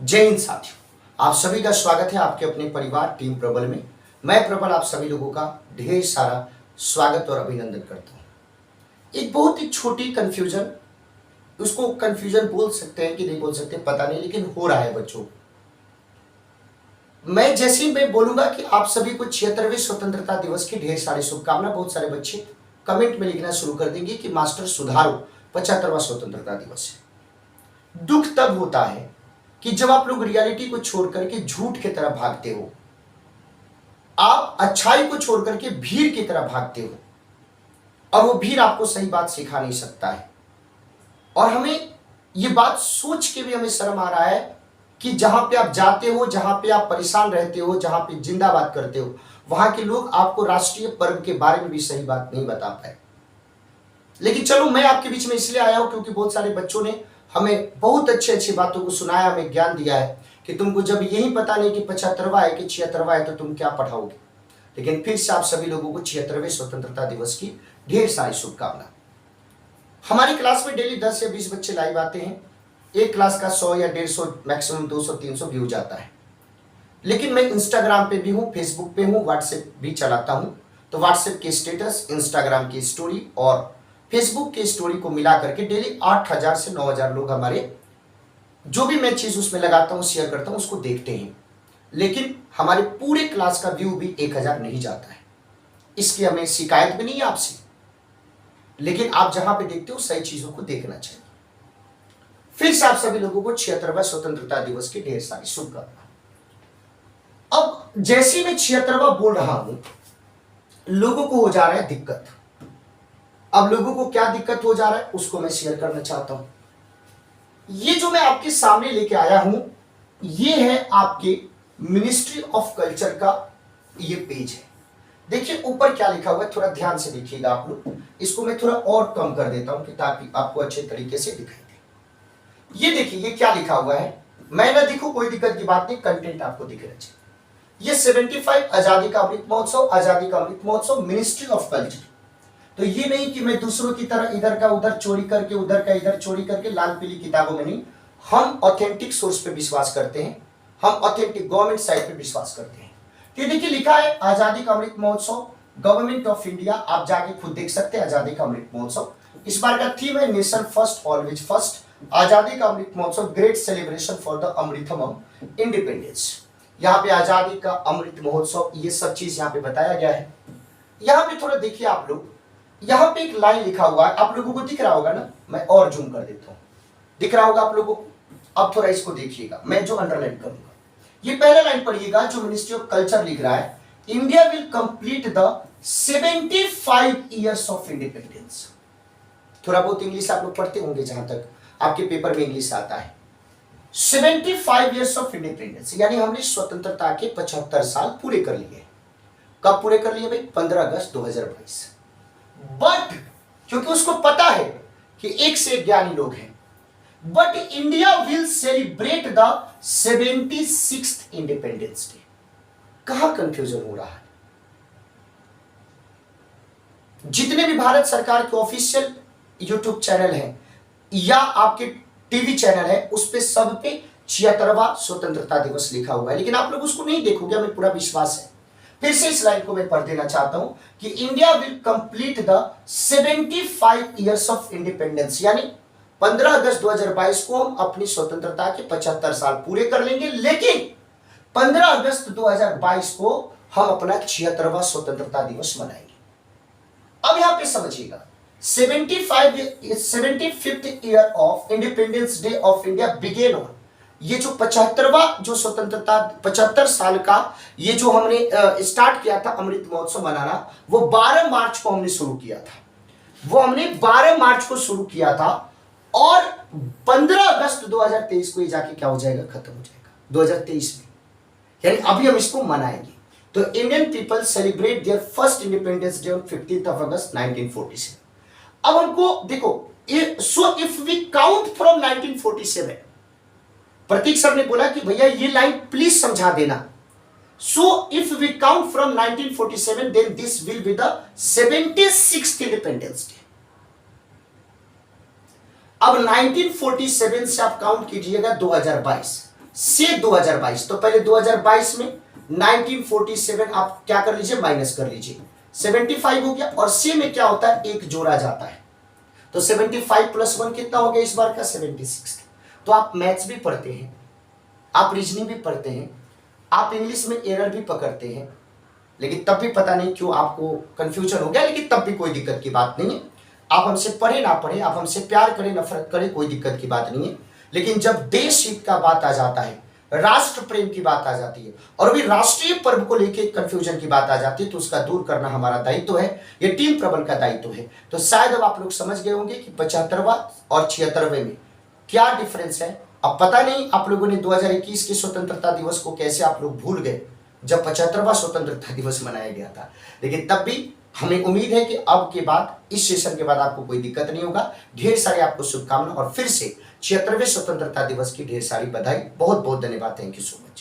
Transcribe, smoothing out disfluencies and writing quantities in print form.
जय हिंद साथियों, आप सभी का स्वागत है आपके अपने परिवार टीम प्रबल में। मैं प्रबल आप सभी लोगों का ढेर सारा स्वागत और अभिनंदन करता हूं। एक बहुत ही छोटी कंफ्यूजन, उसको कंफ्यूजन बोल सकते हैं कि नहीं बोल सकते पता नहीं, लेकिन हो रहा है बच्चों। मैं जैसे ही मैं बोलूंगा कि आप सभी को 76वें स्वतंत्रता दिवस की ढेर सारी शुभकामनाएं, बहुत सारे बच्चे कमेंट में लिखना शुरू कर देंगे कि मास्टर सुधारो 75वां स्वतंत्रता दिवस है। दुख तब होता है कि जब आप लोग रियलिटी को छोड़ करके झूठ की तरफ भागते हो, आप अच्छाई को छोड़ करके भीड़ की तरफ भागते हो, और वो भीड़ आपको सही बात सिखा नहीं सकता है। और हमें ये बात सोच के भी हमें शर्म आ रहा है कि जहां पे आप जाते हो, जहां पे आप परेशान रहते हो, जहां पे जिंदाबाद करते हो, वहां के लोग आपको राष्ट्रीय पर्व के बारे में भी सही बात नहीं बता पाए। लेकिन चलो, मैं आपके बीच में इसलिए आया हूं क्योंकि बहुत सारे बच्चों ने हमें बहुत अच्छी अच्छी बातों को सुनाया, हमें ज्ञान दिया है कि तुमको जब यही पता नहीं कि 75वां है कि 76वां है तो तुम क्या पढ़ाओगे। लेकिन फिर से आप सभी लोगों को 76वें स्वतंत्रता दिवस की ढेर सारी शुभकामना। हमारी क्लास में डेली 10 या 20 बच्चे लाइव आते हैं। एक क्लास का 100 या 150, मैक्सिमम 200-300 व्यू जाता है। लेकिन मैं इंस्टाग्राम पे भी हूँ, फेसबुक पे हूँ, व्हाट्सएप भी चलाता हूँ। तो व्हाट्सएप के स्टेटस, इंस्टाग्राम की स्टोरी और फेसबुक की स्टोरी को मिला करके डेली 8000 से 9000 लोग हमारे, जो भी मैं चीज उसमें लगाता हूँ, शेयर करता हूँ, उसको देखते हैं। लेकिन हमारे पूरे क्लास का व्यू भी 1000 नहीं जाता है। इसकी हमें शिकायत भी नहीं है आपसे, लेकिन आप जहां पे देखते हो सही चीजों को देखना चाहिए। फिर से आप सभी लोगों को 76वां स्वतंत्रता दिवस की ढेर सारी शुभकामनाएं। अब जैसे मैं 76वां बोल रहा हूं, लोगों को हो जा रहा है दिक्कत। अब लोगों को क्या दिक्कत हो जा रहा है उसको मैं शेयर करना चाहता हूं। ये जो मैं आपके सामने लेके आया हूं, ये है आपके मिनिस्ट्री ऑफ कल्चर का ये पेज है। देखिए ऊपर क्या लिखा हुआ है, थोड़ा ध्यान से देखिएगा आप लोग। इसको मैं थोड़ा और कम कर देता हूं कि ताकि आपको अच्छे तरीके से दिखाई दे। ये देखिए, ये क्या लिखा हुआ है। मैं ना दिखूं कोई दिक्कत की बात नहीं, कंटेंट आपको दिखना चाहिए। ये 75 आजादी का अमृत महोत्सव, आजादी का Amrit Mahotsav, ministry of culture. तो ये नहीं कि मैं दूसरों की तरह इधर का उधर चोरी करके, उधर का इधर चोरी करके, लाल पीली किताबों में नहीं। हम ऑथेंटिक सोर्स पे विश्वास करते हैं, हम ऑथेंटिक गवर्नमेंट साइट पे विश्वास करते हैं। तो देखिए लिखा है आजादी का Amrit Mahotsav, government of India. आप जाके खुद देख सकते हैं आजादी का अमृत महोत्सव। इस बार का थीम है नेशन फर्स्ट ऑलवेज फर्स्ट। आजादी का Amrit Mahotsav, great celebration for the अमृतम ऑफ इंडिपेंडेंस। यहाँ पे आजादी का अमृत महोत्सव, ये सब चीज यहाँ पे बताया गया है। यहाँ पे थोड़ा देखिए आप लोग, यहाँ पे एक लाइन लिखा हुआ है, आप लोगों को दिख रहा होगा ना, मैं और जूम कर देता हूं, दिख रहा होगा आप लोगों को। अब थोड़ा इसको देखिएगा, मैं जो अंडरलाइन करूंगा, ये पहला लाइन पढ़िएगा जो मिनिस्ट्री ऑफ कल्चर लिख रहा है। India will complete the 75 years of independence. थोड़ा बहुत इंग्लिश आप लोग पढ़ते होंगे, जहां तक आपके पेपर में इंग्लिश आता है। 75 ईयर्स ऑफ इंडिपेंडेंस यानी हमने स्वतंत्रता के 75 साल पूरे कर लिए। कब पूरे कर लिए भाई? 15 अगस्त 2022। बट क्योंकि उसको पता है कि एक से एक ज्ञानी लोग हैं, but India will celebrate the 76th independence day. कहां कंफ्यूजन हो रहा है? जितने भी भारत सरकार के ऑफिशियल यूट्यूब चैनल हैं या आपके टीवी चैनल है, उस पे सब पे 76वां स्वतंत्रता दिवस लिखा हुआ है, लेकिन आप लोग उसको नहीं देखोगे, हमें पूरा विश्वास है। फिर से इस लाइन को मैं पढ़ देना चाहता हूं कि India will complete the 75 years of independence यानी 15 अगस्त 2022 को हम अपनी स्वतंत्रता के 75 साल पूरे कर लेंगे। लेकिन 15 अगस्त 2022 को हम अपना 76वां स्वतंत्रता दिवस मनाएंगे। अब यहां पे समझिएगा, 75th year of independence day of India begin on, ये जो 75वां जो स्वतंत्रता 75 साल का ये जो हमने स्टार्ट किया था अमृत महोत्सव मनाना, वो 12 मार्च को हमने शुरू किया था। वो हमने 12 मार्च को शुरू किया था और 15 अगस्त 2023 को ये जाके क्या हो जाएगा? खत्म हो जाएगा 2023 में। यानी अभी हम इसको मनाएंगे। तो Indian people celebrate their first independence day on 15th of August 1947। अब हमको देखो, so if we count from 1947, Pratik sir ने बोला कि भैया ये लाइन प्लीज समझा देना। So if we count from 1947 then this will be the 76th independence day. अब 1947 से आप काउंट कीजिएगा 2022, से 2022, तो पहले 2022 में 1947 आप क्या कर लीजिए, माइनस कर लीजिए, 75 हो गया। और से में क्या होता है, एक जोड़ा जाता है, तो 75 प्लस 1 कितना हो गया इस बार का, 76। तो आप मैथ्स भी पढ़ते हैं, आप रीजनिंग भी पढ़ते हैं, आप इंग्लिश में एरर भी पकड़ते हैं, लेकिन तब भी पता नहीं क्यों आपको कंफ्यूजन हो गया, लेकिन तब भी कोई दिक्कत की बात नहीं है। आप हमसे पढ़े ना पढ़े, आप हमसे प्यार करें नफरत करें, कोई दिक्कत की बात नहीं है। लेकिन जब देश हित का बात आ जाता है, राष्ट्र प्रेम की बात आ जाती है, और भी राष्ट्रीय पर्व को लेकर कंफ्यूजन की बात आ जाती है, तो उसका दूर करना हमारा दायित्व है, ये टीम प्रबल का दायित्व है। तो शायद अब आप लोग समझ गए होंगे कि 75वां और 76वें में क्या डिफरेंस है। अब पता नहीं आप लोगों ने 2021 के स्वतंत्रता दिवस को कैसे आप लोग भूल गए, जब 75वां स्वतंत्रता दिवस मनाया गया था। लेकिन तब भी हमें उम्मीद है कि अब के बाद, इस सेशन के बाद आपको कोई दिक्कत नहीं होगा। ढेर सारी आपको शुभकामनाएं, और फिर से 76वें स्वतंत्रता दिवस की ढेर सारी बधाई। बहुत बहुत धन्यवाद। Thank you so much.